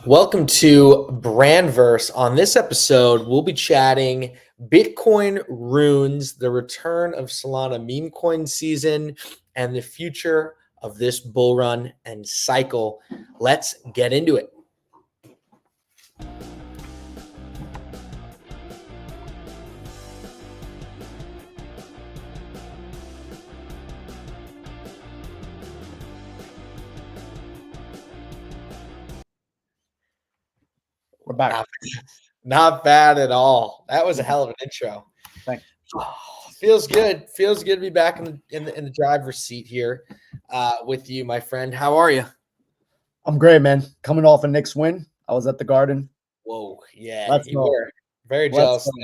Welcome to Brandverse. On this episode, we'll be chatting Bitcoin runes, the return of Solana meme coin season, and the future of this bull run and cycle. Let's get into it. We're back. Not bad at all. That was a hell of an intro. Thanks. Oh, feels good. Feels good to be back in the driver's seat here with you, my friend. How are you? I'm great, man. Coming off a Knicks win. I was at the Garden. Whoa, yeah, Let's you go. were very Let's jealous go. of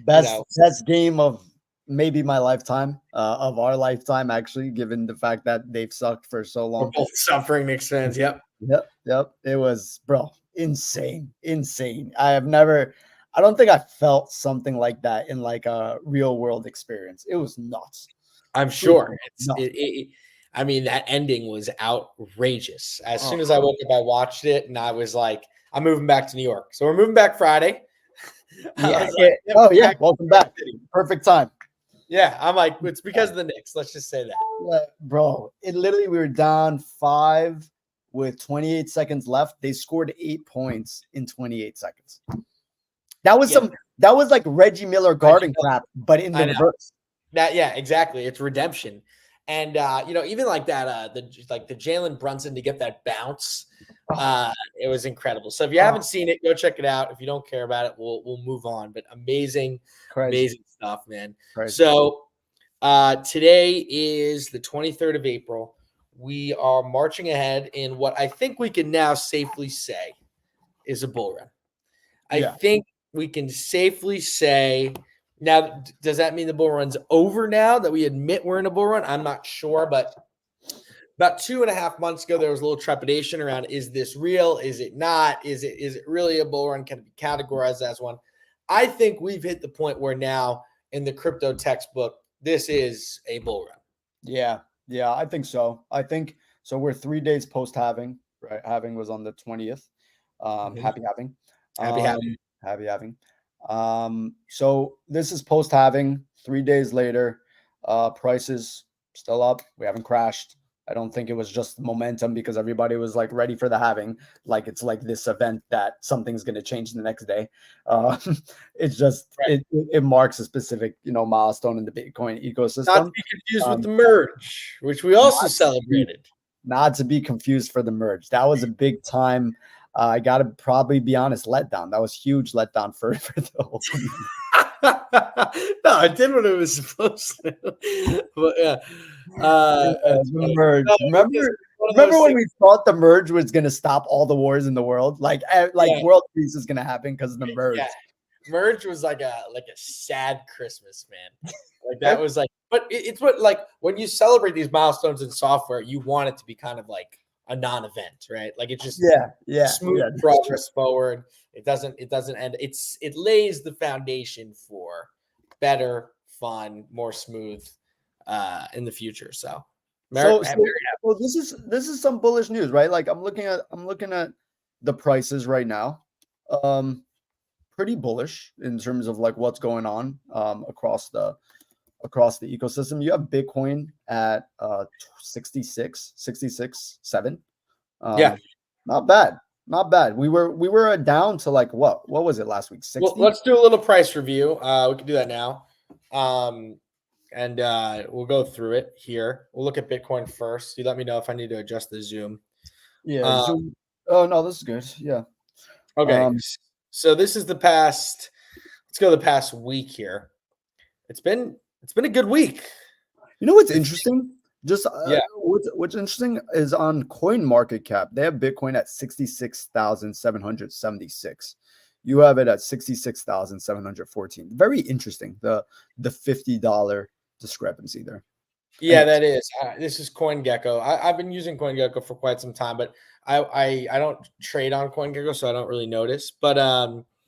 that. Best game of maybe my lifetime, of our lifetime, actually, given the fact that they've sucked for so We're long. both suffering Knicks fans. Yep. Yep. It was, bro, insane. I don't think I felt something like that in like a real world experience. It was nuts. I'm sure. I mean, that ending was outrageous. As soon as I woke up, I watched it and I was like, I'm moving back to New York. So we're moving back Friday. Welcome back. Perfect time. Yeah, I'm like, it's because of the Knicks. Let's just say that. Yeah, bro, we were down 5 with 28 seconds left. They scored 8 points in 28 seconds. That was like Reggie Miller Garden crap, but in the reverse. Yeah, exactly. It's redemption. And even like that, the Jalen Brunson to get that bounce, it was incredible. So if you haven't seen it, go check it out. If you don't care about it, we'll move on. But amazing stuff, man. Crazy. So today is the 23rd of April. We are marching ahead in what I think we can now safely say is a bull run. I think we can safely say. Now, does that mean the bull run's over now that we admit we're in a bull run? I'm not sure, but about 2.5 months ago, there was a little trepidation around, is this real? Is it not? Is it really a bull run? Can it be categorized as one? I think we've hit the point where now in the crypto textbook, this is a bull run. Yeah, I think so. We're 3 days post halving, right? Halving was on the 20th. Happy halving. Happy halving. So this is post halving. 3 days later, prices still up. We haven't crashed. I don't think it was just momentum because everybody was like ready for the halving. Like it's like this event that something's going to change the next day. It's just it marks a specific milestone in the Bitcoin ecosystem. Not to be confused with the merge, which we also celebrated. Not to be confused for the merge. That was a big time. I gotta probably be honest, letdown. That was huge letdown for the whole community. No, it did what it was supposed to. But the merge. Remember when we thought the merge was gonna stop all the wars in the world? Like world peace is gonna happen because of the merge. Yeah. Merge was like a sad Christmas, man. Like that was like, but it's what like when you celebrate these milestones in software, you want it to be kind of like a non-event, right? Like it's just smooth progress forward. It doesn't end. It lays the foundation for better, fun, more smooth in the future. So this is some bullish news, right? Like I'm looking at the prices right now. Pretty bullish in terms of like what's going on across the ecosystem. You have Bitcoin at 66.7. Not bad. We were down to like what was it last week? 60. Well, let's do a little price review. We can do that now, and we'll go through it here. We'll look at Bitcoin first. You let me know if I need to adjust the zoom. Yeah. Zoom. Oh no, this is good. Yeah. Okay. So this is the past. Let's go the past week here. It's been a good week. You know what's interesting? What's interesting is on CoinMarketCap, they have Bitcoin at 66,776. You have it at 66,714. Very interesting. The $50 discrepancy there. Yeah, that is. This is CoinGecko. I've been using CoinGecko for quite some time, but I don't trade on CoinGecko, so I don't really notice. But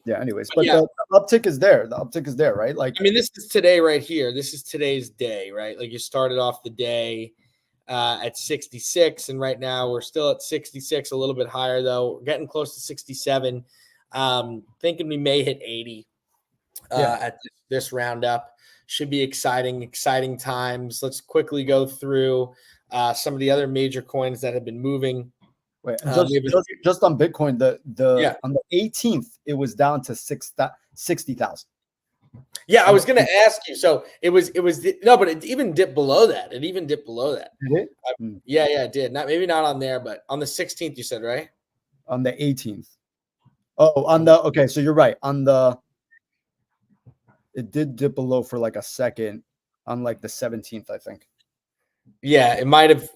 anyways, the uptick is there. The uptick is there, right? Like, I mean, this is today right here. This is today's day, right? Like you started off the day at 66, and right now we're still at 66, a little bit higher though. We're getting close to 67. Thinking we may hit 80 at this roundup. Should be exciting times. Let's quickly go through some of the other major coins that have been moving. Wait, just on Bitcoin, on the 18th, it was down to 60,000. Yeah, I was going to ask you. So it was no, but it even dipped below that. It even dipped below that. Did it? Yeah, it did. Maybe not on there, but on the 16th, you said, right? On the 18th. Oh, okay, so you're right. It did dip below for like a second on like the 17th, I think. Yeah, it might have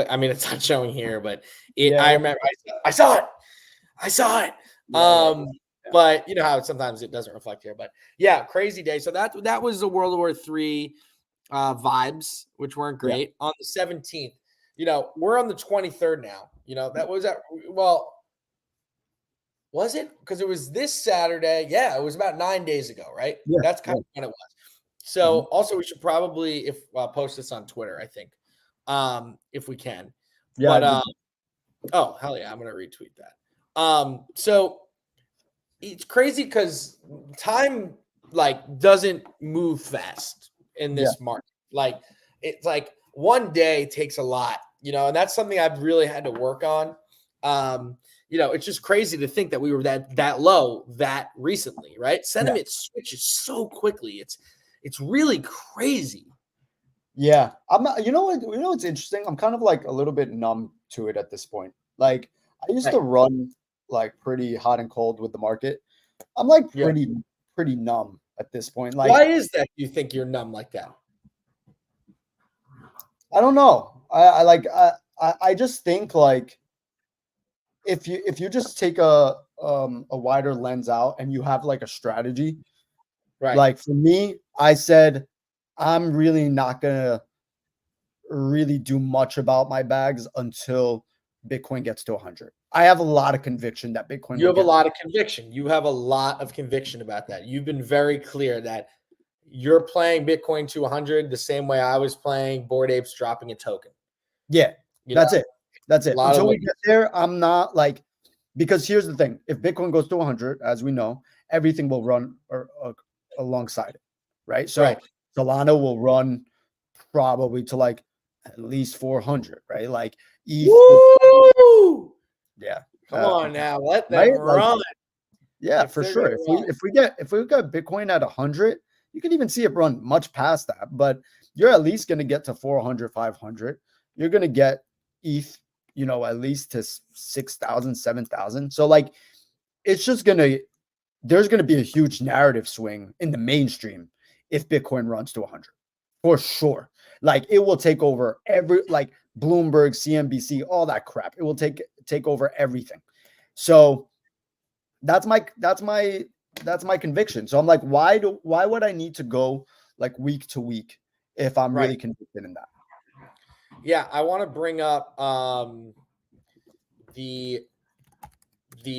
I mean, it's not showing here, but I remember I saw it. But you know how sometimes it doesn't reflect here. But yeah, crazy day. So that was the World War III vibes, which weren't great. Yeah. On the 17th, we're on the 23rd now. That was was it? Because it was this Saturday. Yeah, it was about 9 days ago, right? Yeah, that's kind of when it was. So also we should probably post this on Twitter, I think, if we can. Yeah. But oh hell yeah, I'm gonna retweet that. So it's crazy because time doesn't move fast in this market. It's like one day takes a lot, and that's something I've really had to work on. It's just crazy to think that we were that low that recently, right? Sentiment switches so quickly. It's really crazy. Yeah. I'm not, what's interesting? I'm kind of like a little bit numb to it at this point. Like I used to run like pretty hot and cold with the market. I'm like pretty numb at this point. Like, why is that? You think you're numb like that? I don't know. I just think like if you just take a wider lens out and you have like a strategy, right? Like for me, I said I'm really not gonna really do much about my bags until Bitcoin gets to 100. I have a lot of conviction that Bitcoin. You have a lot of conviction. You have a lot of conviction about that. You've been very clear that you're playing Bitcoin to 100 the same way I was playing Bored Apes dropping a token. Yeah, that's it. Until we get there, I'm not like, because here's the thing: if Bitcoin goes to 100, as we know, everything will run alongside it, right? So Solana will run probably to like at least 400, right? Like Woo! Yeah. Come on now, let them run. Yeah, for sure. If we got Bitcoin at 100, you can even see it run much past that. But you're at least going to get to 400, 500. You're going to get ETH, at least to 6,000, 7,000. So like, it's just there's going to be a huge narrative swing in the mainstream if Bitcoin runs to 100, for sure. Like it will take over Bloomberg, CNBC, all that crap. It will take over everything. So that's my conviction. So I'm like, why would I need to go like week to week if I'm really convicted in that? Yeah, I want to bring up the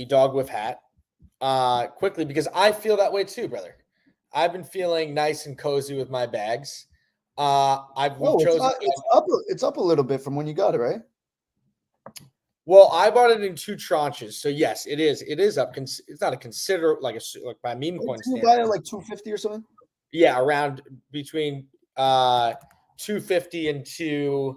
dog with hat quickly because I feel that way too, brother. I've been feeling nice and cozy with my bags. It's up a little bit from when you got it, right? Well, I bought it in 2 tranches, so yes, it is up. It's not a like by meme coin standard. You buy it like 250 or something? Yeah, around between 250 and $2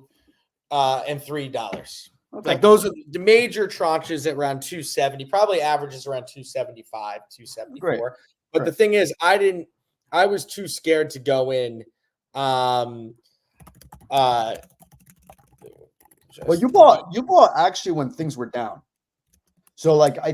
and $3. Okay. Like those are the major tranches at around 270. Probably averages around 275, 274. Great. But the thing is, I was too scared to go in. Well, you bought actually when things were down. So like I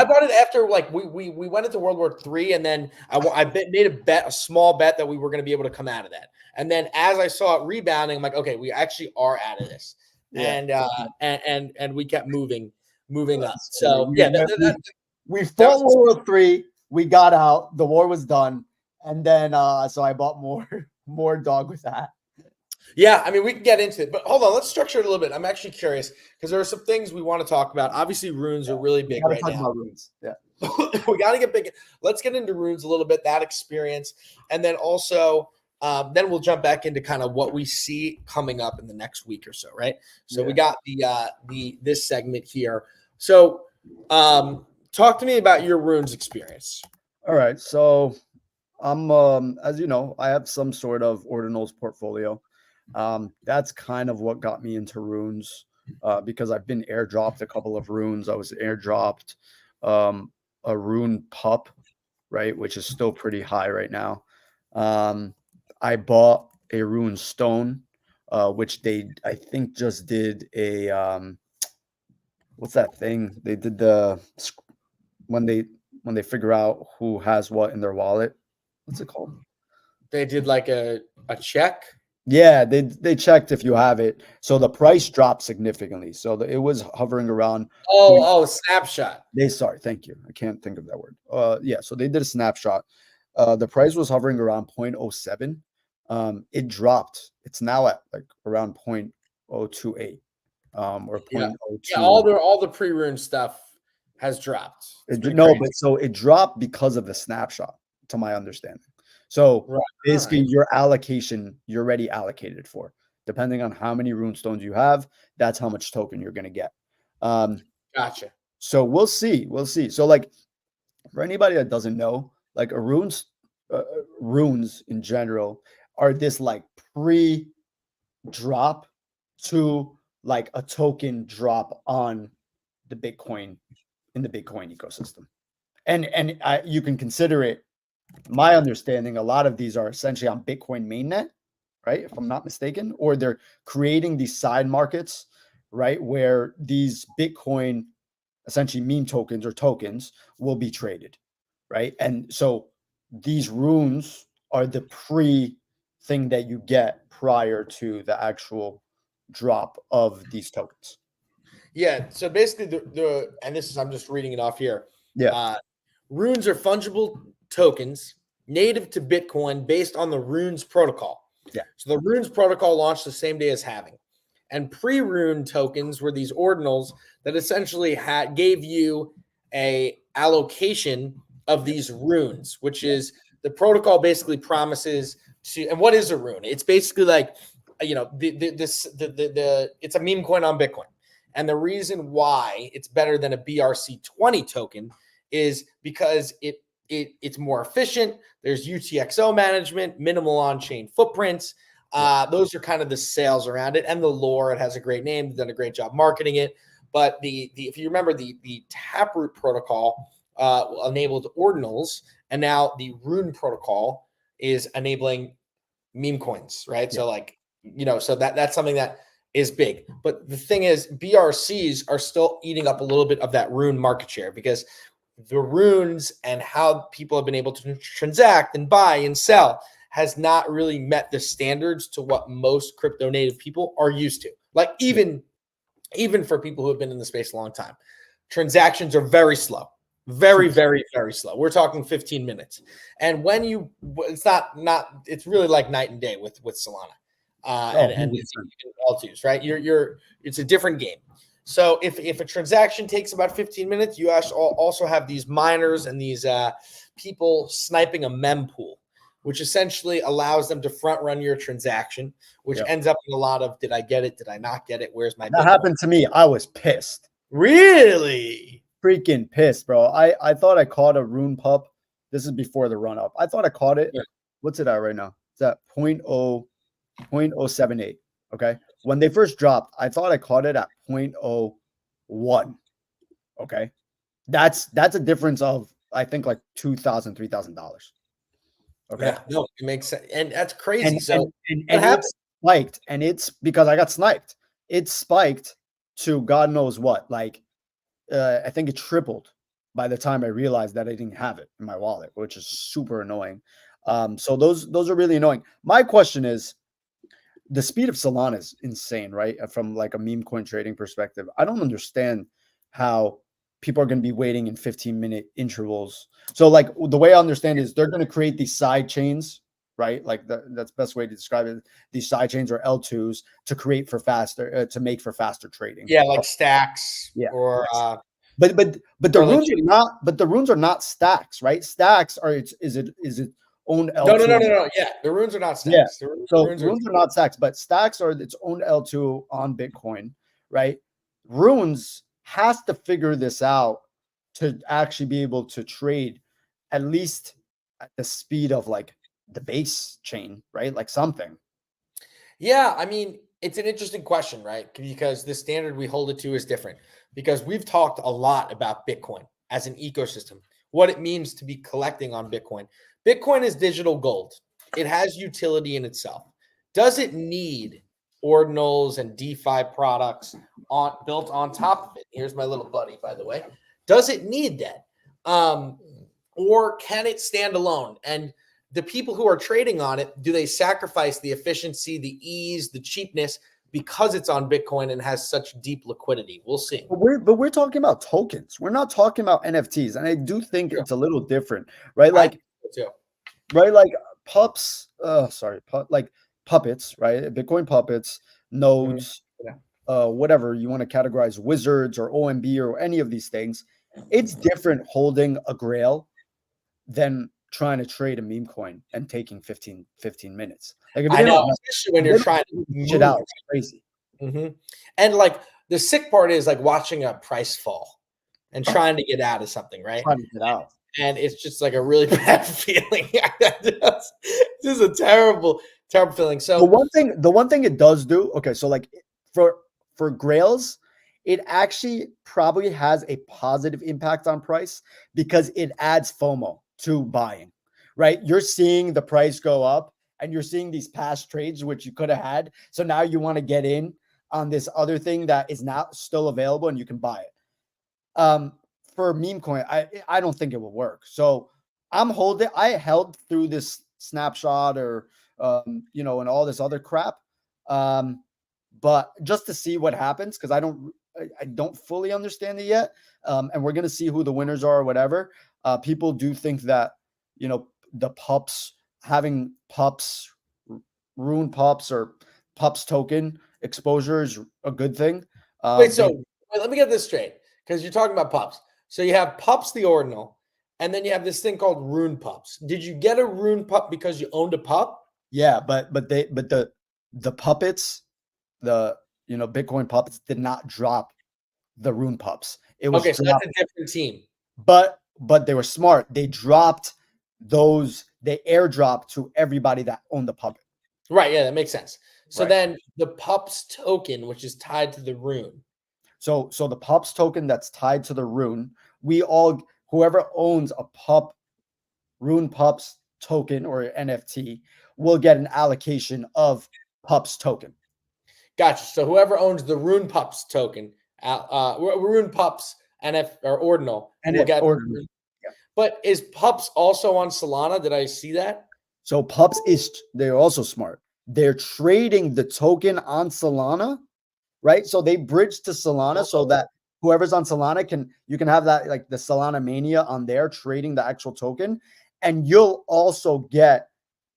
bought it after like we went into World War III, and then I made a small bet that we were going to be able to come out of that. And then as I saw it rebounding, I'm like, okay, we actually are out of this. Yeah. And we kept moving up. So we fought World War III, we got out, the war was done, and then so I bought more dog with that. Yeah, I mean, we can get into it, but hold on. Let's structure it a little bit. I'm actually curious because there are some things we want to talk about. Obviously, runes are really big right now. Runes. Yeah, we got to get big. Let's get into runes a little bit, that experience, and then also Then we'll jump back into kind of what we see coming up in the next week or so, right? So we got this segment here. So talk to me about your runes experience. All right. So I'm as you know, I have some sort of ordinals portfolio. That's kind of what got me into runes, because I've been airdropped a couple of runes. I was airdropped a rune pup, right, which is still pretty high right now. I bought a rune stone, which they I think just did a what's that thing? They did when they figure out who has what in their wallet. What's it called? They did like a check. Yeah, they checked if you have it. So the price dropped significantly. So it was hovering around. Snapshot. Sorry, thank you. I can't think of that word. Yeah, so they did a snapshot. The price was hovering around 0.07. It dropped. It's now at like around 0.028. Or 0.02. Yeah, all the pre-rune stuff has dropped. But so it dropped because of the snapshot, to my understanding. So basically, your allocation, you're already allocated for. Depending on how many rune stones you have, that's how much token you're going to get. Gotcha. So we'll see. So like, for anybody that doesn't know, like runes in general are this like pre-drop to like a token drop on the Bitcoin in the Bitcoin ecosystem. And you can consider it, my understanding, a lot of these are essentially on Bitcoin mainnet, right? If I'm not mistaken, or they're creating these side markets, right? Where these Bitcoin, essentially meme tokens or tokens, will be traded, right? And so these runes are the pre thing that you get prior to the actual drop of these tokens. Yeah. So basically, and this is, I'm just reading it off here. Yeah. Runes are fungible tokens native to Bitcoin based on the Runes protocol. Yeah. So the Runes protocol launched the same day as halving. And pre-rune tokens were these ordinals that essentially gave you a allocation of these runes, which is the protocol basically promises to. And what is a rune? It's basically like, it's a meme coin on Bitcoin. And the reason why it's better than a BRC20 token is because it's more efficient. There's UTXO management, minimal on-chain footprints. Those are kind of the sales around it, and the lore. It has a great name. They've done a great job marketing it. But if you remember, the Taproot protocol enabled ordinals, and now the Rune protocol is enabling meme coins, right? Yeah. So like, so that's something that is big. But the thing is, BRCs are still eating up a little bit of that Rune market share, because the runes and how people have been able to transact and buy and sell has not really met the standards to what most crypto native people are used to. Like even for people who have been in the space a long time, transactions are very slow, very, very, very slow. We're talking 15 minutes. And when it's really like night and day with Solana and L2s, right? It's a different game. So if a transaction takes about 15 minutes, you also have these miners and these people sniping a mempool, which essentially allows them to front run your transaction, which ends up in a lot of, did I get it? Did I not get it? Where's my That happened to me. I was pissed. Really? Freaking pissed, bro. I thought I caught a rune pup. This is before the run up. I thought I caught it. Yeah. What's it at right now? It's at 0.078. Okay. When they first dropped, I thought I caught it at 0.01. Okay. That's a difference of, I think, like $2,000, $3,000. Okay. Yeah, no, it makes sense. And that's crazy. And it spiked, and it's because I got sniped. It spiked to God knows what. Like, I think it tripled by the time I realized that I didn't have it in my wallet, which is super annoying. So those are really annoying. My question is, the speed of Solana is insane, right? From like a meme coin trading perspective, I don't understand how people are going to be waiting in 15-minute intervals. So like the way I understand is they're going to create these side chains, right? Like that's the best way to describe it. These side chains or L2s to create for faster, to make for faster trading. Yeah, like stacks. Yeah. Or but the runes are not. But the runes are not stacks, right? Stacks are. Is it own No, no, L2. no. Yeah, the runes are not Yeah. stacks. The So runes are not stacks, but stacks are its own L2 on Bitcoin, right? Runes has to figure this out to actually be able to trade at least at the speed of like the base chain, right? Like something. Yeah, I mean, it's an interesting question, right? Because the standard we hold it to is different. Because we've talked a lot about Bitcoin as an ecosystem, what it means to be collecting on Bitcoin. Bitcoin is digital gold. It has utility in itself. Does it need ordinals and DeFi products built on top of it? Here's my little buddy, by the way. Does it need that? Or can it stand alone? And the people who are trading on it, do they sacrifice the efficiency, the ease, the cheapness because it's on Bitcoin and has such deep liquidity? We'll see. But we're talking about tokens. We're not talking about NFTs, and I do think it's a little different, right? Like, right, like pups. Like puppets, right? Bitcoin puppets, nodes, whatever you want to categorize, wizards or OMB or any of these things. It's different holding a grail than trying to trade a meme coin and taking 15 minutes. Like, if I know, especially when you're trying to shit out, it's crazy. And like the sick part is like watching a price fall and trying to get out of something, right? Trying to get out. And it's just like a really bad feeling. This is a terrible feeling. So the one thing it does do, okay, so like for grails, it actually probably has a positive impact on price because it adds FOMO to buying, right? You're seeing the price go up and you're seeing these past trades, which you could have had. So now you want to get in on this other thing that is now still available and you can buy it. For meme coin, I don't think it will work. So I held through this snapshot or, and all this other crap. But just to see what happens, because I don't fully understand it yet. And we're going to see who the winners are or whatever. People do think that, the pups, having pups, rune pups or pups token exposure is a good thing. wait, let me get this straight, because you're talking about pups. So you have pups, the ordinal, and then you have this thing called rune pups. Did you get a rune pup because you owned a pup? Yeah, but the puppets, Bitcoin puppets did not drop the rune pups. It was okay, so that's a different team. But they were smart. They dropped those. They airdropped to everybody that owned the puppet. Right. Yeah, that makes sense. So then the pups token, which is tied to the rune. So the pups token that's tied to the rune, whoever owns a pup, rune pups token or NFT will get an allocation of pups token. Gotcha. So whoever owns the rune pups token, rune pups NF or ordinal, will get. Ordinal. Yeah. But is pups also on Solana? Did I see that? So pups they're also smart. They're trading the token on Solana, right? So they bridge to Solana so that whoever's on Solana you can have that, like the Solana mania on there trading the actual token, and you'll also get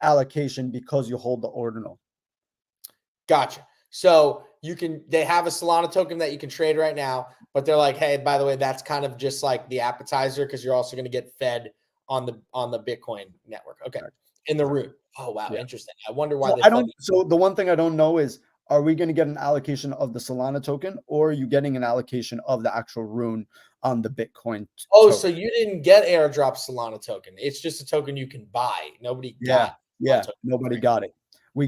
allocation because you hold the ordinal. Gotcha. So they have a Solana token that you can trade right now, but they're like, hey, by the way, that's kind of just like the appetizer because you're also going to get fed on the Bitcoin network. Okay. In the root. Oh, wow. Yeah. Interesting. I wonder why so the one thing I don't know is, are we going to get an allocation of the Solana token, or are you getting an allocation of the actual rune on the Bitcoin token? So you didn't get airdrop Solana token. It's just a token you can buy. Nobody got nobody got it. We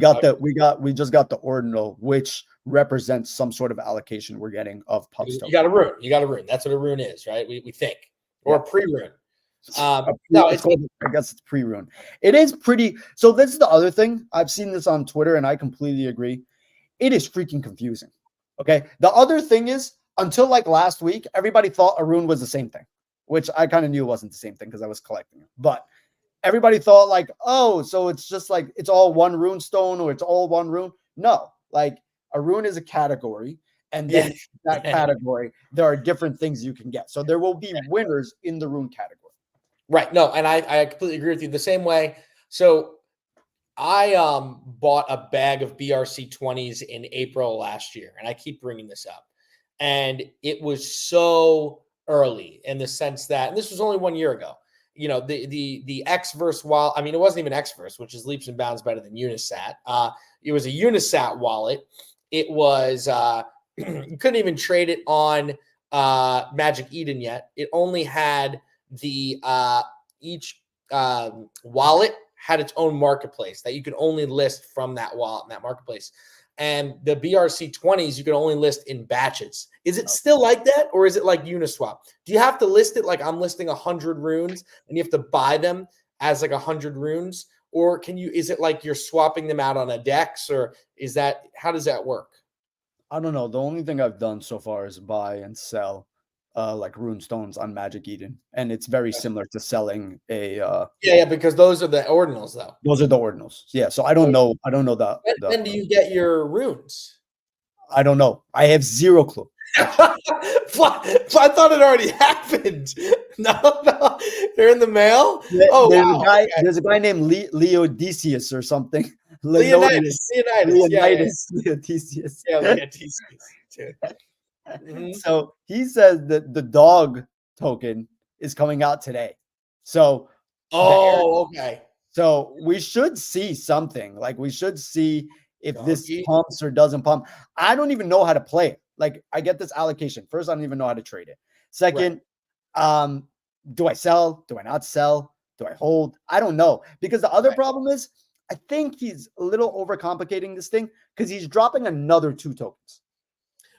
just got the ordinal, which represents some sort of allocation we're getting of pups token. You got a rune. That's what a rune is, right? We think. Or a pre-rune. I guess it's pre-rune. It is pretty. So this is the other thing. I've seen this on Twitter and I completely agree. It is freaking confusing. Okay. The other thing is, until like last week, everybody thought a rune was the same thing, which I kind of knew wasn't the same thing because I was collecting it. But everybody thought like, oh, so it's just like it's all one rune stone or it's all one rune. No, like a rune is a category. And then that category, there are different things you can get. So there will be winners in the rune category. Right. No, and I completely agree with you. The same way. So I bought a bag of BRC20s in April last year, and I keep bringing this up. And it was so early in the sense that, and this was only 1 year ago, the Xverse wallet. I mean, it wasn't even Xverse, which is leaps and bounds better than Unisat. It was a Unisat wallet. It was you couldn't even trade it on Magic Eden yet. It only had the each wallet had its own marketplace that you could only list from that wallet in that marketplace. And the BRC20s you could only list in batches. Is it still like that, or is it like Uniswap? Do you have to list it like I'm listing 100 runes and you have to buy them as like 100 runes? Or is it like you're swapping them out on a DEX, or how does that work? I don't know. The only thing I've done so far is buy and sell like rune stones on Magic Eden, and it's very similar to selling a because those are the ordinals though. Those are the ordinals. Yeah, so I don't know that. When do you get your runes? I don't know. I have zero clue. I thought it already happened. No, they're in the mail. There's a guy named Leodicius or something. Leonidas. Leodicius. Yeah, Leodicius. Mm-hmm. So he says that the dog token is coming out today. So okay. So we should see something. Like we should see if this pumps or doesn't pump. I don't even know how to play it. Like I get this allocation. First, I don't even know how to trade it. Second, do I sell? Do I not sell? Do I hold? I don't know. Because the other problem is I think he's a little overcomplicating this thing because he's dropping another 2 tokens.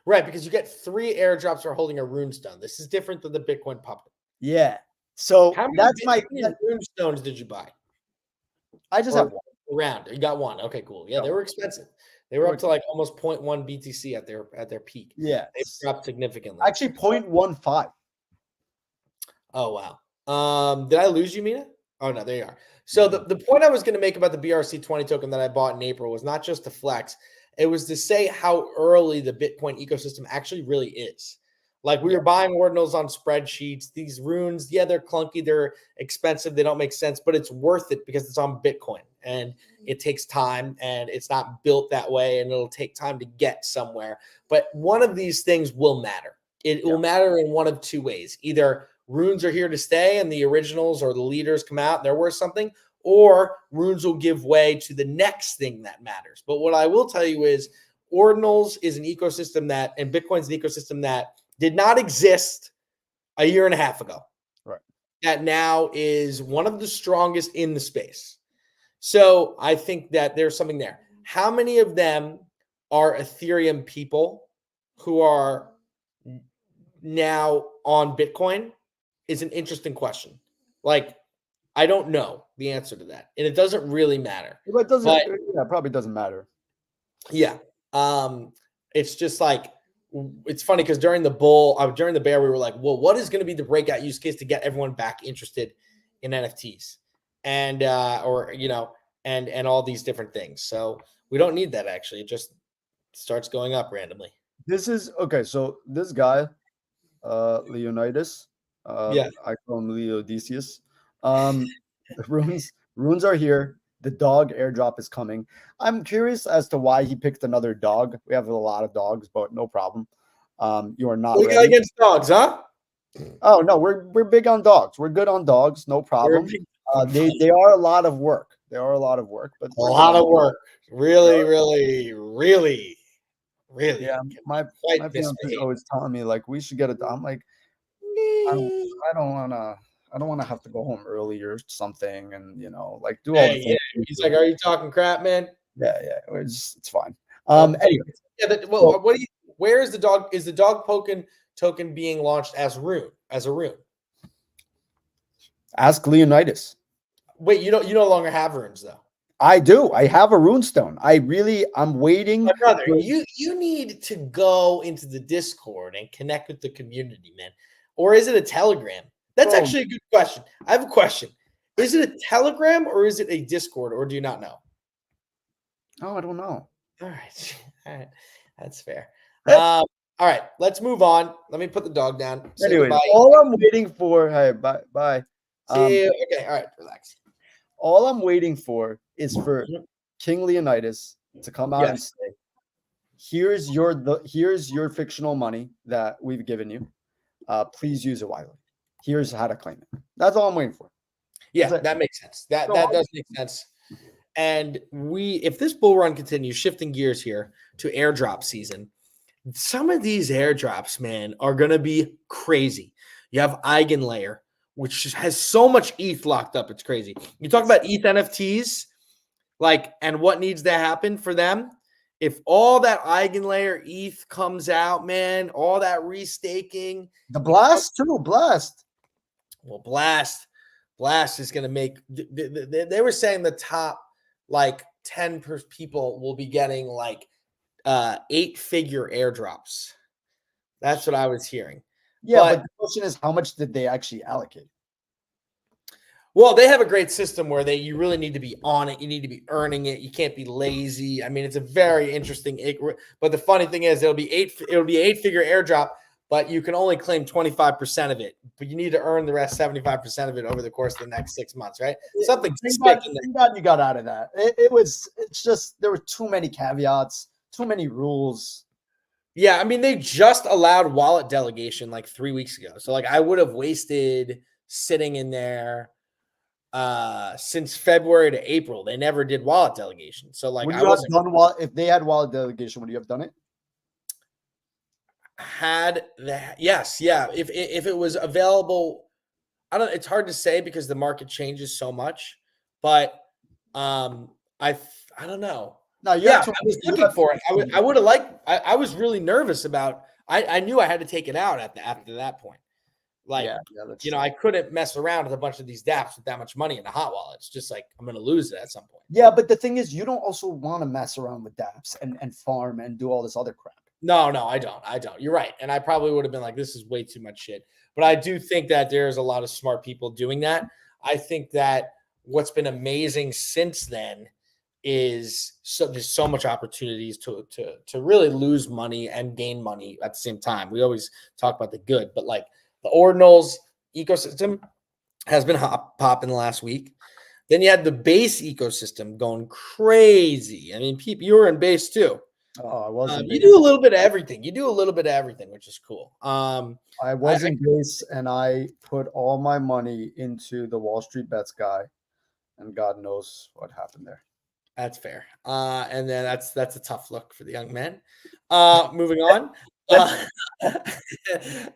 Right, because you get 3 airdrops for holding a runestone. This is different than the Bitcoin puppet. Yeah. So how many runestones did you buy? I just have 1. Round. You got 1. Okay, cool. Yeah, they were expensive. They were up to like almost 0.1 BTC at their peak. Yeah. They dropped significantly. Actually 0.15. Oh wow. Did I lose you, Mina? Oh no, there you are. So the point I was going to make about the BRC20 token that I bought in April was not just to flex. It was to say how early the Bitcoin ecosystem actually really is. Like we were buying ordinals on spreadsheets. These runes, they're clunky, they're expensive, they don't make sense, but it's worth it because it's on Bitcoin and it takes time and it's not built that way and it'll take time to get somewhere. But one of these things will matter. It will matter in one of 2 ways. Either runes are here to stay and the originals or the leaders come out and they're worth something, or runes will give way to the next thing that matters. But what I will tell you is ordinals is an ecosystem and Bitcoin's an ecosystem that did not exist a year and a half ago. Right. That now is one of the strongest in the space. So I think that there's something there. How many of them are Ethereum people who are now on Bitcoin is an interesting question. Like, I don't know the answer to that. And it doesn't really matter. But it probably doesn't matter. Yeah. It's just like, it's funny because during the bear, we were like, well, what is going to be the breakout use case to get everyone back interested in NFTs and and all these different things. So we don't need that actually. It just starts going up randomly. This is okay. So this guy, Leonidas, I call him Leodicius. Runes are here. The dog airdrop is coming. I'm curious as to why he picked another dog. We have a lot of dogs, but no problem. You are not ready. Against dogs, huh? Oh no, we're big on dogs. We're good on dogs, no problem. They are a lot of work. They are a lot of work, but a lot of work. Really, really, really, really. Yeah, my fiance is always telling me like we should get it. I'm like, I don't want to have to go home early or something, and like do all the things. He's like, "Are you talking crap, man?" Yeah, it's fine. Anyway, where is the dog? Is the dog token being launched as a rune? Ask Leonidas. Wait, you no longer have runes though. I do. I have a runestone. I'm waiting. My brother, you need to go into the Discord and connect with the community, man. Or is it a Telegram? That's actually a good question. I have a question. Is it a Telegram or is it a Discord, or do you not know? Oh, I don't know. All right. That's fair. All right, let's move on. Let me put the dog down. Anyway, all I'm waiting for. Hey, bye. See you. Okay, all right, relax. All I'm waiting for is for King Leonidas to come out and say, here's your fictional money that we've given you. Please use it wisely. Here's how to claim it. That's all I'm waiting for. Yeah, that makes sense. That does make sense. And if this bull run continues, shifting gears here to airdrop season, some of these airdrops, man, are going to be crazy. You have Eigenlayer, which has so much ETH locked up. It's crazy. You talk about ETH NFTs, and what needs to happen for them. If all that Eigenlayer ETH comes out, man, all that restaking. The Blast too, Blast. Well, Blast is going to make, they were saying the top 10 people will be getting 8-figure airdrops. That's what I was hearing. Yeah, but the question is, how much did they actually allocate? Well, they have a great system where you really need to be on it. You need to be earning it. You can't be lazy. I mean, it's a very interesting. But the funny thing is, it'll be 8-figure airdrop, but you can only claim 25% of it. But you need to earn the rest 75% of it over the course of the next 6 months, right? Something. Thank God you got out of that. It's just there were too many caveats, too many rules. Yeah, I mean, they just allowed wallet delegation 3 weeks ago. So I would have wasted sitting in there since February to April. They never did wallet delegation. So would you have done if they had wallet delegation, would you have done it? Had that, yes, yeah. If it was available, it's hard to say because the market changes so much, but I don't know. No, I was looking for it. I would have liked. I was really nervous about. I knew I had to take it out after that point. I couldn't mess around with a bunch of these dApps with that much money in the hot wallet. It's just I'm going to lose it at some point. Yeah, but the thing is, you don't also want to mess around with dApps and farm and do all this other crap. No, I don't. You're right. And I probably would have been this is way too much shit. But I do think that there's a lot of smart people doing that. I think that what's been amazing since then is there's so much opportunities to really lose money and gain money at the same time. We always talk about the good, but the ordinals ecosystem has been popping the last week. Then you had the base ecosystem going crazy. I mean, people, you were in base too. Oh, I wasn't. You do a little bit of everything. Which is cool. I was in base, and I put all my money into the Wall Street Bets guy, and God knows what happened there. That's fair. And then that's a tough look for the young man. Moving on.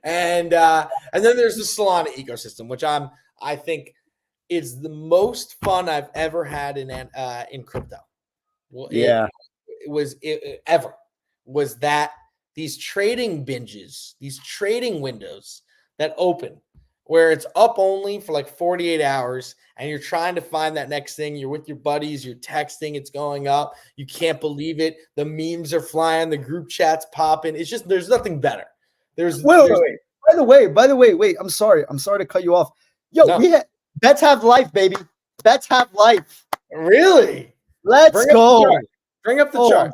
And then there's the Solana ecosystem, which I think is the most fun I've ever had in crypto. Well, was that these trading binges, these trading windows that open where it's up only for 48 hours and you're trying to find that next thing. You're with your buddies, you're texting, it's going up. You can't believe it. The memes are flying, the group chat's popping. It's just, there's nothing better. Wait. By the way, wait, I'm sorry to cut you off. Yo, no. Bets have life, baby. Bets have life. Really? Let's go. Bring up the chart. I'm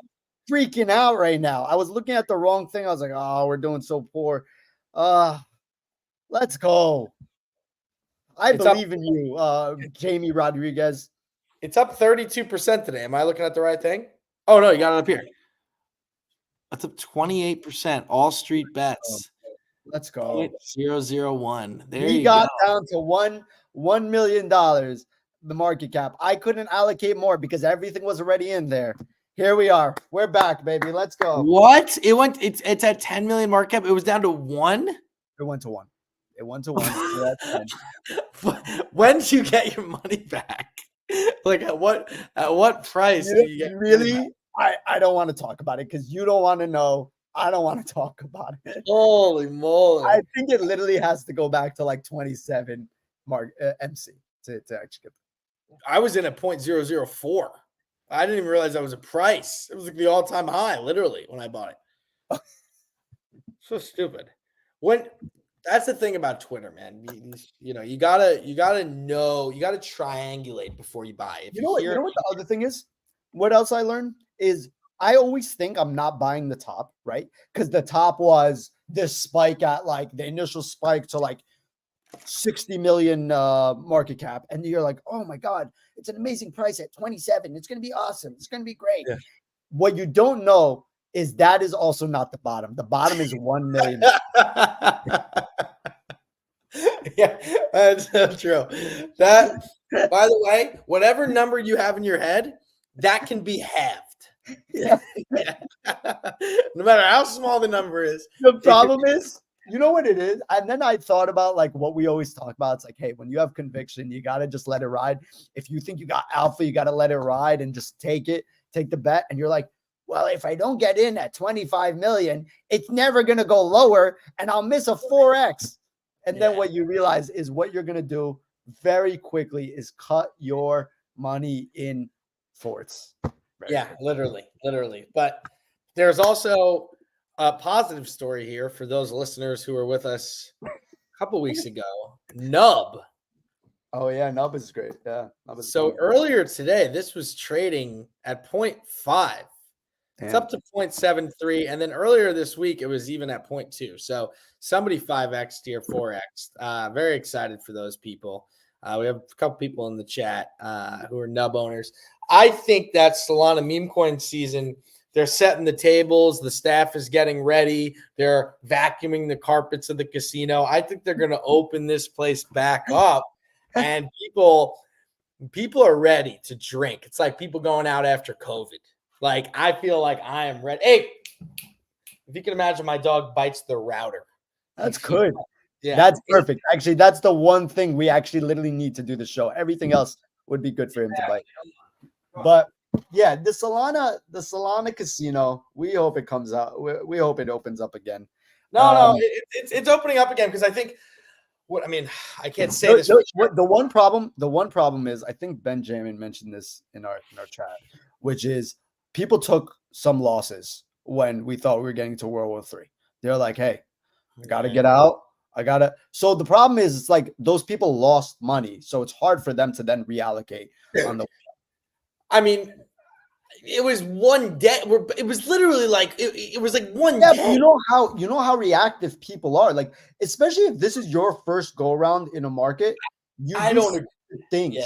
freaking out right now. I was looking at the wrong thing. I was like, oh, we're doing so poor. Let's go. I believe in you, Jamie Rodriguez. It's up 32% today. Am I looking at the right thing? Oh, no, you got it up here. That's up 28%. All street bets. Let's go. 001. There we got down to $1 million, the market cap. I couldn't allocate more because everything was already in there. Here we are. We're back, baby. Let's go. What? It's at 10 million market cap. It was down to 1? It went to 1. It went to 1. When did you get your money back? At what price did you get really? I don't want to talk about it because you don't want to know. I don't want to talk about it. Holy moly. I think it literally has to go back to 27 MC to actually get it. I was in at 0.004. I didn't even realize that was a price. It was the all-time high, literally, when I bought it. So stupid. That's the thing about Twitter, man. You gotta know, you gotta triangulate before you buy. You know what the other thing is? What else I learned is I always think I'm not buying the top, right? Because the top was this spike at the initial spike to 60 million market cap. And you're like, oh my God, it's an amazing price at 27. It's going to be awesome. It's going to be great. Yeah. What you don't know is that is also not the bottom. The bottom is 1 million. Yeah, that's so true. That, by the way, whatever number you have in your head, that can be halved. Yeah. Yeah. No matter how small the number is. The problem is, you know what it is? And then I thought about like what we always talk about. It's like, hey, when you have conviction, you got to just let it ride. If you think you got alpha, you got to let it ride and just take the bet. And you're like, well, if I don't get in at 25 million, it's never going to go lower and I'll miss a 4X. And then what you realize is what you're going to do very quickly is cut your money in forts. Literally. But there's also a positive story here for those listeners who were with us a couple weeks ago. Nub. Oh, yeah. Nub is great. Yeah. So earlier today, this was trading at 0.5. It's up to 0.73. And then earlier this week, it was even at 0.2. So somebody 5X to your 4X. Very excited for those people. We have a couple people in the chat who are Nub owners. I think that Solana meme coin season, they're setting the tables. The staff is getting ready. They're vacuuming the carpets of the casino. I think they're going to open this place back up, and people are ready to drink. It's like people going out after COVID. Like, I feel like I am ready. Hey, if you can imagine, my dog bites the router. That's good. Yeah, that's perfect. Actually, that's the one thing we actually literally need to do the show. Everything else would be good for him to bite. But yeah, the Solana casino, we hope it comes out. We hope it opens up again. No, it's opening up again because I think I can't say this. The one problem is, I think Benjamin mentioned this in our chat, which is people took some losses when we thought we were getting to World War III. They're like, hey, I gotta get out. So the problem is, it's like those people lost money, so it's hard for them to then reallocate on the. I mean, it was one day. It was literally like it was like one. Yeah, day. But you know how reactive people are. Like, especially if this is your first go around in a market, I don't agree. Things. Yeah,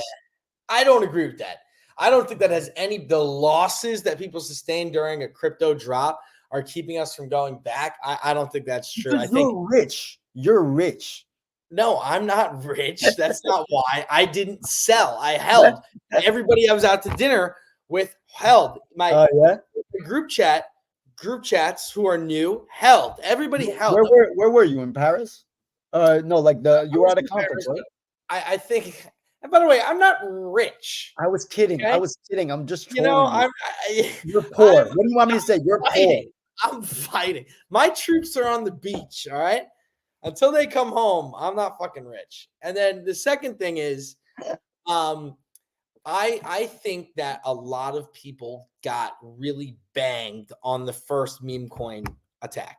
I don't agree with that. I don't think that has the losses that people sustain during a crypto drop are keeping us from going back. I don't think that's true. Because you're rich. You're rich. No, I'm not rich. That's not why. I didn't sell. I held. Everybody I was out to dinner with held. My group chats who are new held. Everybody held. Where were you, in Paris? No, like you were at a conference, right? I think. And by the way, I'm not rich. I was kidding. Okay? I was kidding. I'm just trolling you're poor. What do you want me to say? You're poor. I'm fighting. My troops are on the beach, all right? Until they come home, I'm not fucking rich. And then the second thing is, I think that a lot of people got really banged on the first meme coin attack.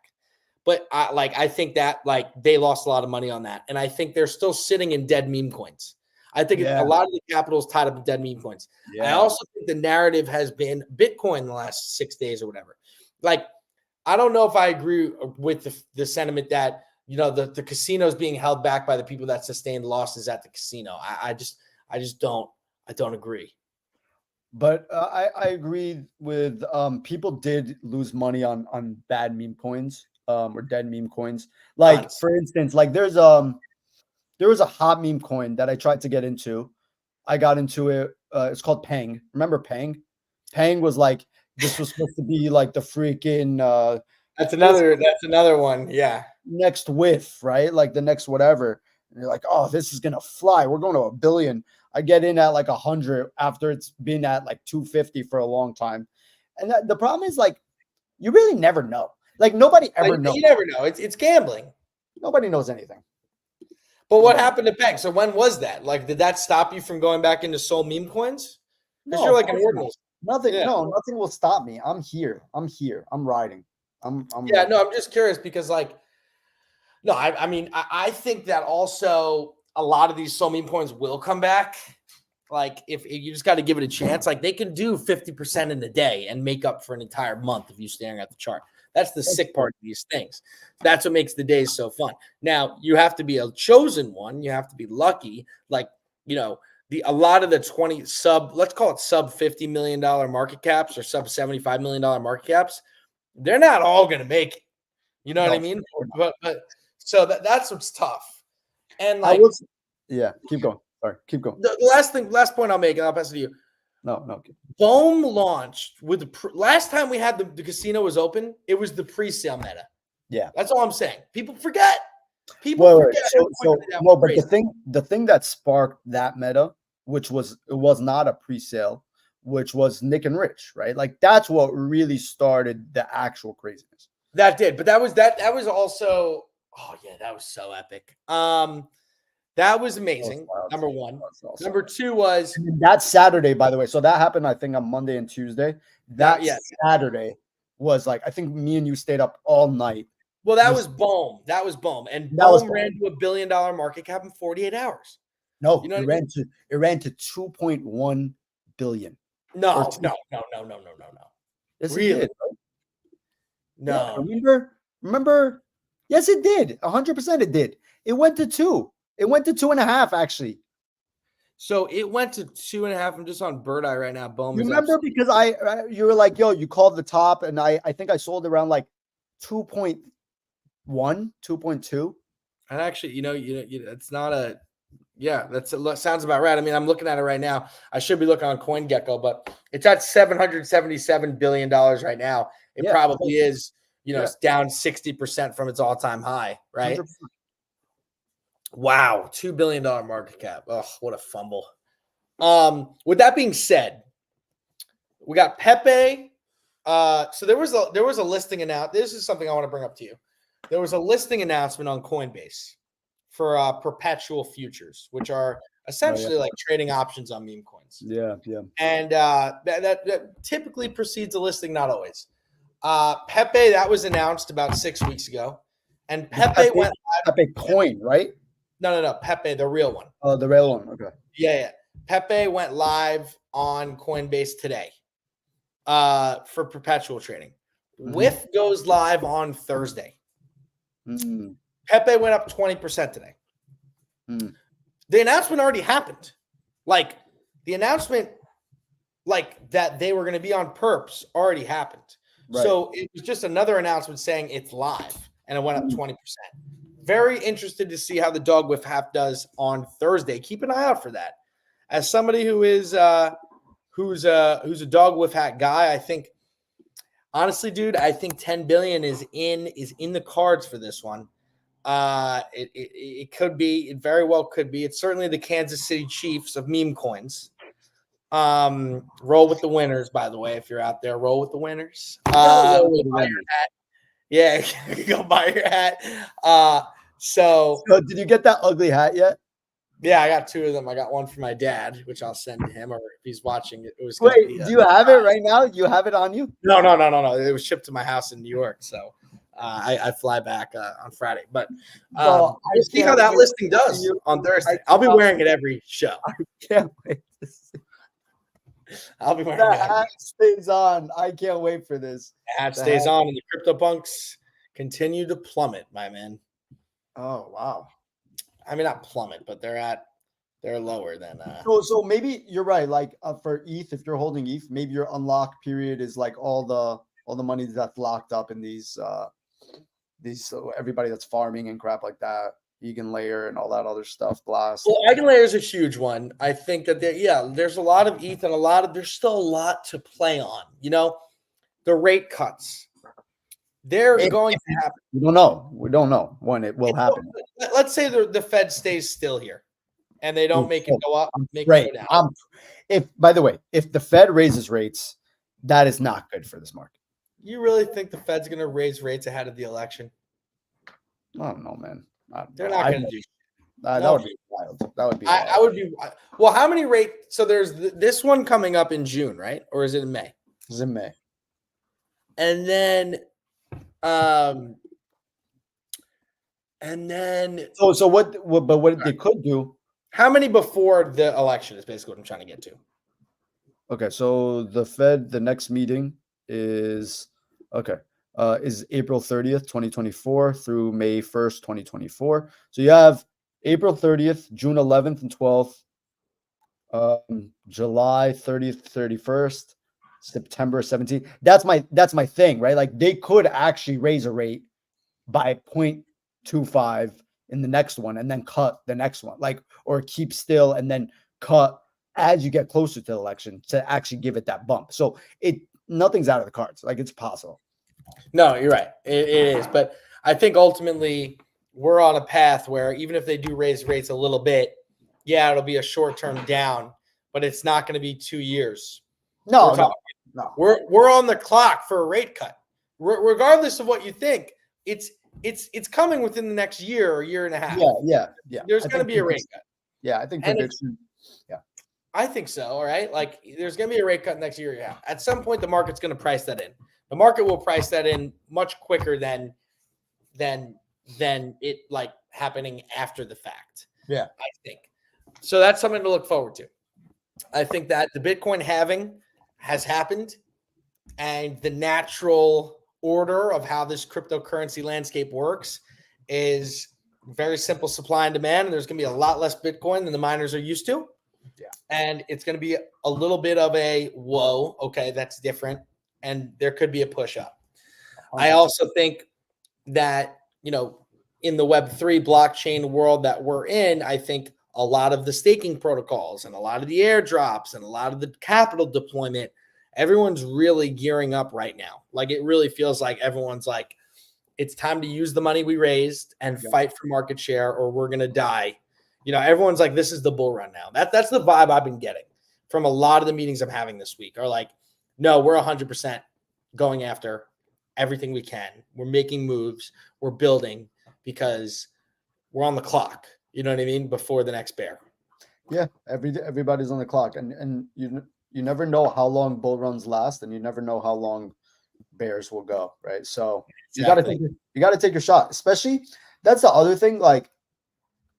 But I think that they lost a lot of money on that. And I think they're still sitting in dead meme coins. I think a lot of the capital is tied up in dead meme coins. Yeah. I also think the narrative has been Bitcoin the last 6 days or whatever. Like, I don't know if I agree with the sentiment that, the casino is being held back by the people that sustained losses at the casino. I just don't agree. But I agree with people did lose money on bad meme coins or dead meme coins. Like, for instance, like there was a hot meme coin that I tried to get into. I got into it. It's called Pang. Remember Pang? Pang was like, this was supposed to be like the freaking that's another one. Yeah. Next whiff, right? Like the next whatever. And you're like, oh, this is gonna fly. We're going to 1 billion. I get in at like 100 after it's been at like 250 for a long time. And the problem is, like, you really never know. Like, nobody ever knows. You never know. It's gambling. Nobody knows anything. But what happened to Peg? So when was that? Like, did that stop you from going back into Soul meme coins? Because you're like an ordinal. Nothing. Yeah. No, nothing will stop me. I'm here. I'm riding. I'm just curious because, like, no, I mean, I think that also a lot of these Soul meme coins will come back. Like, if you just got to give it a chance, like they can do 50% in a day and make up for an entire month of you staring at the chart. That's the sick part of these things. That's what makes the days so fun. Now, you have to be a chosen one. You have to be lucky. Like, a lot of the let's call it sub $50 million market caps or sub $75 million market caps, they're not all going to make it. You know what I mean? But so that's what's tough. And like, keep going. Sorry, keep going. The last point I'll make, and I'll pass it to you. No. Bohm launched with last time we had the casino was open, it was the pre-sale meta. Yeah, that's all I'm saying. People forget. But the thing that sparked that meta, which was not a pre-sale, which was Nick and Rich, right? Like that's what really started the actual craziness. That did, but that was also, oh yeah, that was so epic. That was amazing. Number one. Number two was that Saturday, by the way. So that happened, I think, on Monday and Tuesday. Saturday was like, I think me and you stayed up all night. Well, that was Bohm. And Bohm ran to $1 billion market cap in 48 hours. No, it ran to 2.1 billion. No. Yes, really? It did. No. Yeah, remember? Yes, it did. 100% it did. It went to 2. It went to 2.5, actually. So it went to 2.5. I'm just on Bird Eye right now. Bohm. Remember, because you were like, yo, you called the top, and I think I sold around like 2.1, 2.2. And actually, it's not a. Yeah, that sounds about right. I mean, I'm looking at it right now. I should be looking on CoinGecko, but it's at $777 billion right now. It probably is, it's down 60% from its all-time high, right? 100%. Wow, $2 billion market cap. Oh, what a fumble. With that being said, we got Pepe. So there was a listing announcement. This is something I want to bring up to you. There was a listing announcement on Coinbase for perpetual futures, which are essentially like trading options on meme coins. Yeah. And that typically precedes a listing, not always. Pepe, that was announced about 6 weeks ago. And Pepe went live. Pepe coin, right? No. Pepe, the real one. Oh, the real one. Okay. Yeah. Pepe went live on Coinbase today for perpetual trading. With goes live on Thursday. Pepe went up 20% today. The announcement already happened. Like the announcement, like that they were going to be on perps already happened. Right. So it was just another announcement saying it's live, and it went up 20%. Very interested to see how the dog with half does on Thursday. Keep an eye out for that. As somebody who is who's a dog with hat guy, I think honestly, dude, I think 10 billion is in the cards for this one. It could be, it very well could be. It's certainly the Kansas City Chiefs of meme coins. Roll with the winners, by the way. If you're out there, roll with the winners. Buy your hat. Yeah, go buy your hat. So did you get that ugly hat yet? Yeah, I got 2 of them. I got one for my dad, which I'll send to him, or if he's watching it. It was do you have it right now? You have it on you? No. It was shipped to my house in New York, so I fly back on Friday. But we'll see how that listing does on Thursday. I'll be wearing it every show. I can't wait to see. I'll be wearing it. The hat stays on. I can't wait for this. The hat stays on, and the CryptoPunks continue to plummet, my man. Oh wow. I mean, not plummet, but they're lower than. So maybe you're right. Like for ETH, if you're holding ETH, maybe your unlock period is like all the money that's locked up in these everybody that's farming and crap like that, Egan Layer and all that other stuff. Blast. Well, Egan Layer is a huge one. I think that there's a lot of ETH and there's still a lot to play on. The rate cuts. They're going to happen. We don't know when it will happen. Let's say the Fed stays still here, and they don't make it go up, make it go down. By the way, if the Fed raises rates, that is not good for this market. You really think the Fed's going to raise rates ahead of the election? I don't know, man. They're not going to do. That would be wild. That would be. I would be. Well, how many rate? So there's this one coming up in June, right? Or is it in May? It's in May. And then. So what they could do? How many before the election is basically what I'm trying to get to. Okay, so the Fed, the next meeting is April 30th, 2024 through May 1st, 2024. So you have April 30th, June 11th and 12th, July 30th, 31st. September 17th. That's my thing, right? Like they could actually raise a rate by 0.25 in the next one and then cut the next one, like, or keep still and then cut as you get closer to the election to actually give it that bump. So nothing's out of the cards. Like, it's possible. No, you're right. It is. But I think ultimately we're on a path where even if they do raise rates a little bit, yeah, it'll be a short-term down, but it's not going to be 2 years. No. We're on the clock for a rate cut. Regardless of what you think, it's coming within the next year or year and a half. Yeah. There's going to be a rate cut. Yeah, I think prediction. Yeah, I think so. All right, like there's going to be a rate cut next year. Yeah, at some point the market's going to price that in. The market will price that in much quicker than it like happening after the fact. Yeah, I think so. That's something to look forward to. I think that the Bitcoin halving has happened, and the natural order of how this cryptocurrency landscape works is very simple: supply and demand. And there's going to be a lot less Bitcoin than the miners are used to. Yeah, and it's going to be a little bit of a whoa. Okay, that's different, and there could be a push up. 100%. I also think that in the Web3 blockchain world that we're in, I think a lot of the staking protocols and a lot of the airdrops and a lot of the capital deployment, everyone's really gearing up right now. Like, it really feels like everyone's like, it's time to use the money we raised and fight for market share, or we're going to die. Everyone's like, this is the bull run now. That's the vibe I've been getting from a lot of the meetings I'm having this week, are like, no, we're 100% going after everything we can. We're making moves. We're building because we're on the clock. You know what I mean? Before the next bear. Yeah, everybody's on the clock, and you never know how long bull runs last, and you never know how long bears will go, right? So exactly. you got to take your shot. Especially, that's the other thing. Like,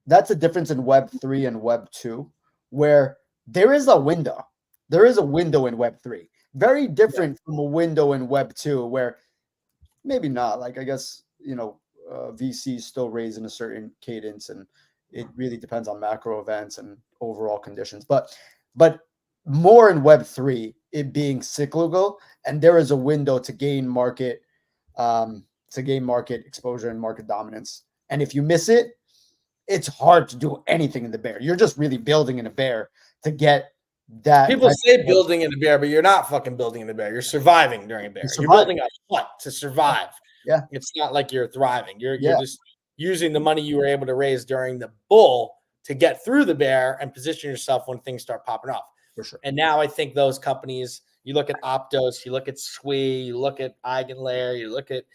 that's the difference in Web3 and Web2, where there is a window. There is a window in Web3, very different from a window in Web2, where maybe not. Like, I guess VCs still raise in a certain cadence, and it really depends on macro events and overall conditions. But more in Web3, it being cyclical, and there is a window to gain market exposure and market dominance. And if you miss it, it's hard to do anything in the bear. You're just really building in a bear to get that. People say building in a bear, but you're not fucking building in a bear. You're surviving during a bear. You're building a hut to survive. Yeah. It's not like you're thriving. You're just using the money you were able to raise during the bull to get through the bear and position yourself when things start popping off. For sure. And now I think those companies, you look at Optos, you look at Sui, you look at Eigenlayer, you look at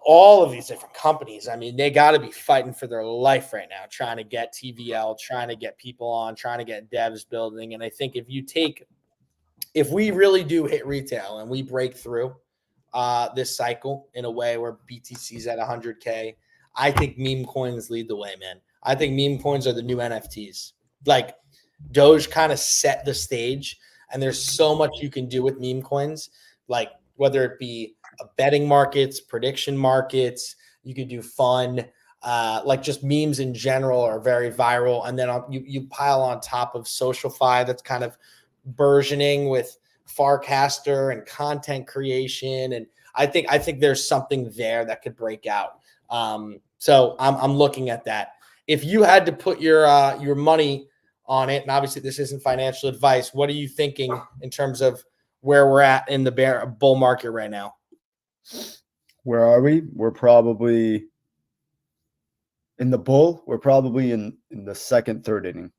all of these different companies. I mean, they got to be fighting for their life right now, trying to get TVL, trying to get people on, trying to get devs building. And I think if we really do hit retail and we break through this cycle in a way where BTC's at 100K, I think meme coins lead the way, man. I think meme coins are the new NFTs. Like, Doge kind of set the stage, and there's so much you can do with meme coins, like whether it be betting markets, prediction markets. You could do fun, like just memes in general are very viral. And then you pile on top of SocialFi that's kind of burgeoning with Farcaster and content creation. And I think there's something there that could break out. So I'm looking at that. If you had to put your money on it, and obviously this isn't financial advice, what are you thinking in terms of where we're at in the bull market right now? Where are we? We're probably in the bull. We're probably in the second, third inning.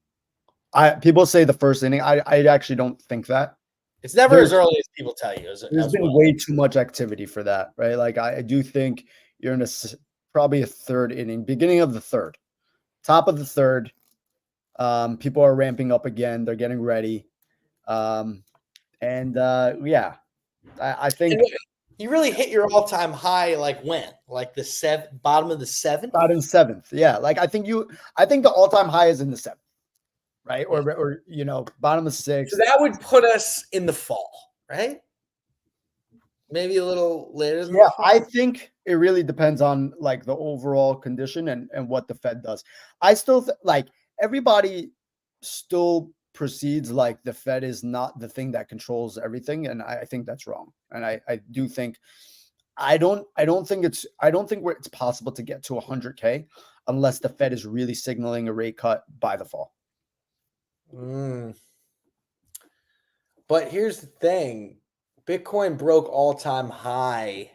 People say the first inning. I actually don't think that. It's never as early as people tell you. There's been way too much activity for that, right? Like, I do think you're in probably a third inning, beginning of the third, top of the third. People are ramping up again. They're getting ready. I think you really hit your all-time high, like when? Like the bottom of the seventh? Bottom seventh, yeah. Like, I think the all-time high is in the seventh, right? Or bottom of sixth. So that would put us in the fall, right? Maybe a little later. Yeah, I think it really depends on like the overall condition and what the Fed does. I still like everybody still proceeds like the Fed is not the thing that controls everything, and I think that's wrong. And I do think I don't think it's possible to get to 100K unless the Fed is really signaling a rate cut by the fall. But here's the thing. Bitcoin broke all-time high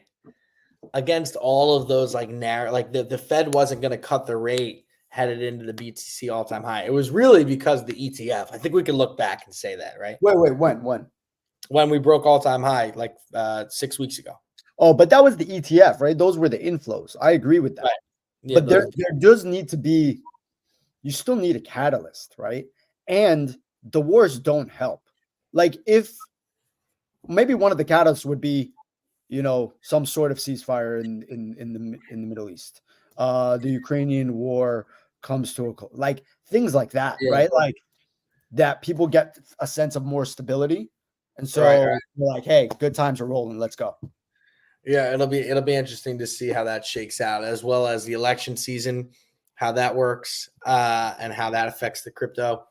against all of those like the Fed wasn't going to cut the rate headed into the BTC all-time high. It was really because of the ETF. I think we can look back and say that, right? Wait, when? When we broke all-time high, like 6 weeks ago. Oh, but that was the ETF, right? Those were the inflows. I agree with that. Right. Yeah, but there does need to be, you still need a catalyst, right? And the wars don't help. Like if maybe one of the catalysts would be, some sort of ceasefire in the Middle East. The Ukrainian war comes to like things like that, right? Like that people get a sense of more stability. And so we're like, hey, good times are rolling. Let's go. Yeah, it'll be interesting to see how that shakes out, as well as the election season, how that works, and how that affects the crypto.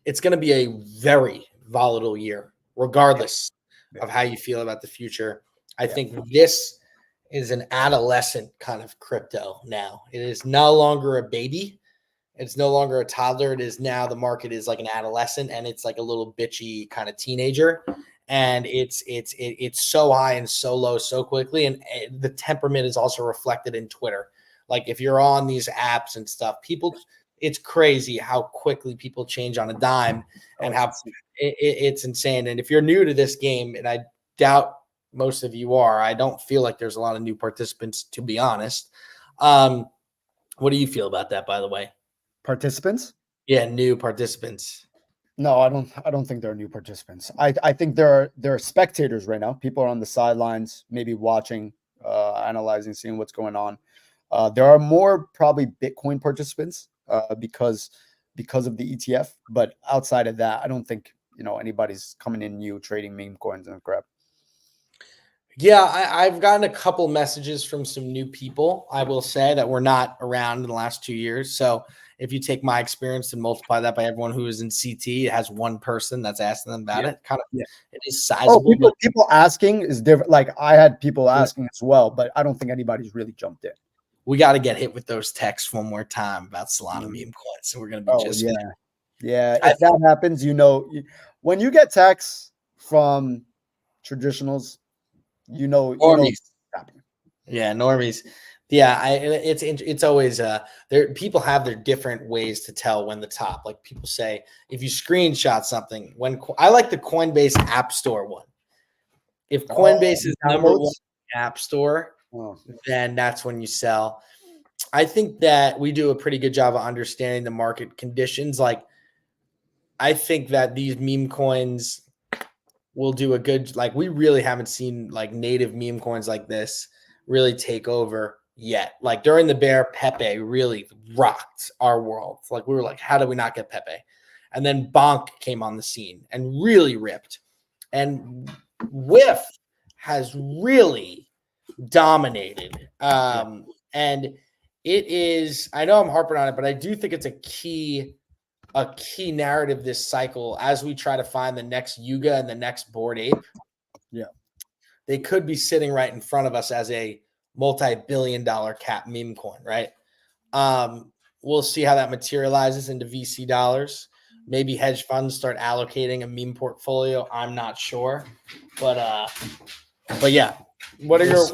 It's going to be a very volatile year, regardless of how you feel about the future. I think this is an adolescent kind of crypto now. It is no longer a baby. It's no longer a toddler. It is now the market is like an adolescent, and it's like a little bitchy kind of teenager. And it's so high and so low so quickly. And the temperament is also reflected in Twitter. Like if you're on these apps and stuff, it's crazy how quickly people change on a dime and how it's insane. And if you're new to this game, and I doubt most of you are, I don't feel like there's a lot of new participants, to be honest. What do you feel about that, by the way? Participants? Yeah, new participants. No, I don't think there are new participants. I think there are spectators right now. People are on the sidelines, maybe watching, analyzing, seeing what's going on. There are more probably Bitcoin participants because of the ETF. But outside of that, I don't think anybody's coming in new trading meme coins and crap. Yeah, I've gotten a couple messages from some new people, I will say, that were not around in the last 2 years. So if you take my experience and multiply that by everyone who is in CT, it has one person that's asking them about it. It is sizable. People asking is different. Like I had people asking as well, but I don't think anybody's really jumped in. We got to get hit with those texts one more time about Solana meme coins. So we're going to be just fine. Yeah. If that happens, when you get texts from traditionals, normies. Yeah, normies. Yeah, it's always there. People have their different ways to tell when the top. Like people say, if you screenshot something, I like the Coinbase App Store one. If Coinbase is number one app store, then that's when you sell. I think that we do a pretty good job of understanding the market conditions. Like, I think that these meme coins will do a good, like, we really haven't seen like native meme coins like this really take over yet. Like during the bear, Pepe really rocked our world. Like we were like, how did we not get Pepe? And then Bonk came on the scene and really ripped. And Whiff has really dominated. And it is, I know I'm harping on it, but I do think it's a key narrative this cycle as we try to find the next Yuga and the next Bored Ape. Yeah. They could be sitting right in front of us as a multi-billion-dollar cap meme coin, right? We'll see how that materializes into VC dollars. Maybe hedge funds start allocating a meme portfolio. I'm not sure. But yeah. What are your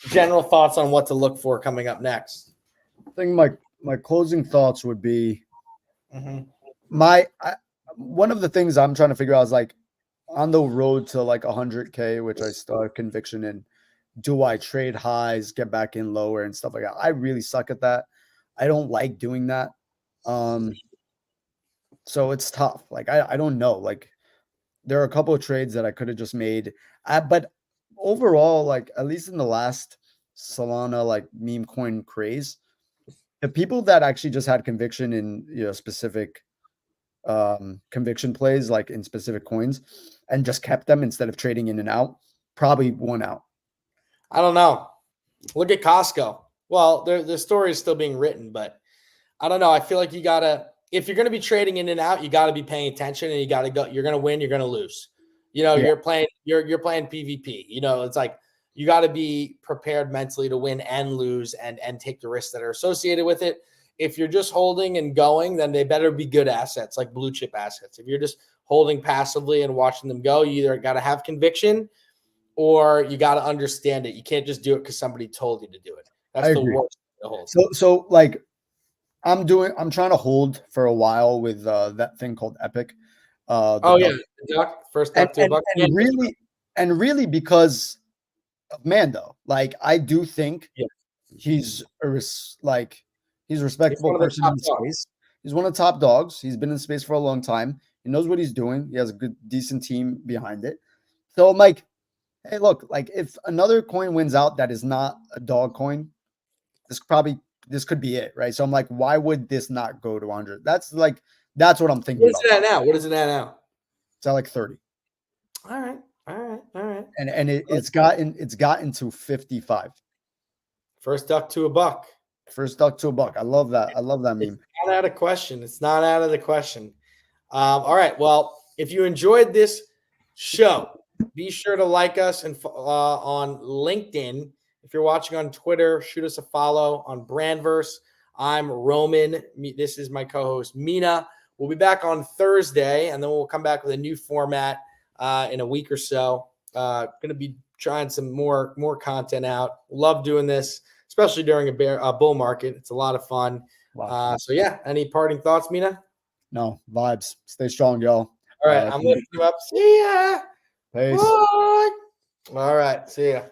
general thoughts on what to look for coming up next? I think my closing thoughts would be one of the things I'm trying to figure out is like on the road to like 100K, which I still have conviction in. Do I trade highs, get back in lower and stuff like that? I really suck at that. I don't like doing that. So it's tough. Like I don't know. Like there are a couple of trades that I could have just made. But overall, like at least in the last Solana like meme coin craze, the people that actually just had conviction in specific conviction plays, like in specific coins, and just kept them instead of trading in and out, probably won out. I don't know. Look at Costco. Well, the story is still being written, but I don't know. I feel like you gotta, if you're gonna be trading in and out, you gotta be paying attention, and you gotta go. You're gonna win. You're gonna lose. You're playing. You're playing PvP. It's like you got to be prepared mentally to win and lose and take the risks that are associated with it. If you're just holding and going, then they better be good assets, like blue chip assets. If you're just holding passively and watching them go, you either got to have conviction or you got to understand it. You can't just do it because somebody told you to do it. That's the worst to hold. So like I'm trying to hold for a while with that thing called Epic. The duck, first duck to a buck. And really because of Mando. Like I do think he's a respectable person in the space. He's one of the top dogs. He's been in space for a long time. He knows what he's doing. He has a decent team behind it. So I'm like, hey, look, like if another coin wins out that is not a dog coin, this could be it, right? So I'm like, why would this not go to 100? That's what I'm thinking. What is it at now? What is it at now? It's at like 30. All right. And it's gotten to 55. First duck to a buck. First duck to a buck. I love that. I love that meme. It's not out of question. It's not out of the question. All right. Well, if you enjoyed this show, be sure to like us and on LinkedIn. If you're watching on Twitter, shoot us a follow on Brandverse. I'm Roman. This is my co-host, Mina. We'll be back on Thursday, and then we'll come back with a new format in a week or so. Going to be trying some more content out. Love doing this, especially during a bull market. It's a lot of fun. Wow. So, yeah, any parting thoughts, Mina? No, vibes. Stay strong, y'all. All right, I'm lifting you up. See ya. Peace. Bye. All right, see ya.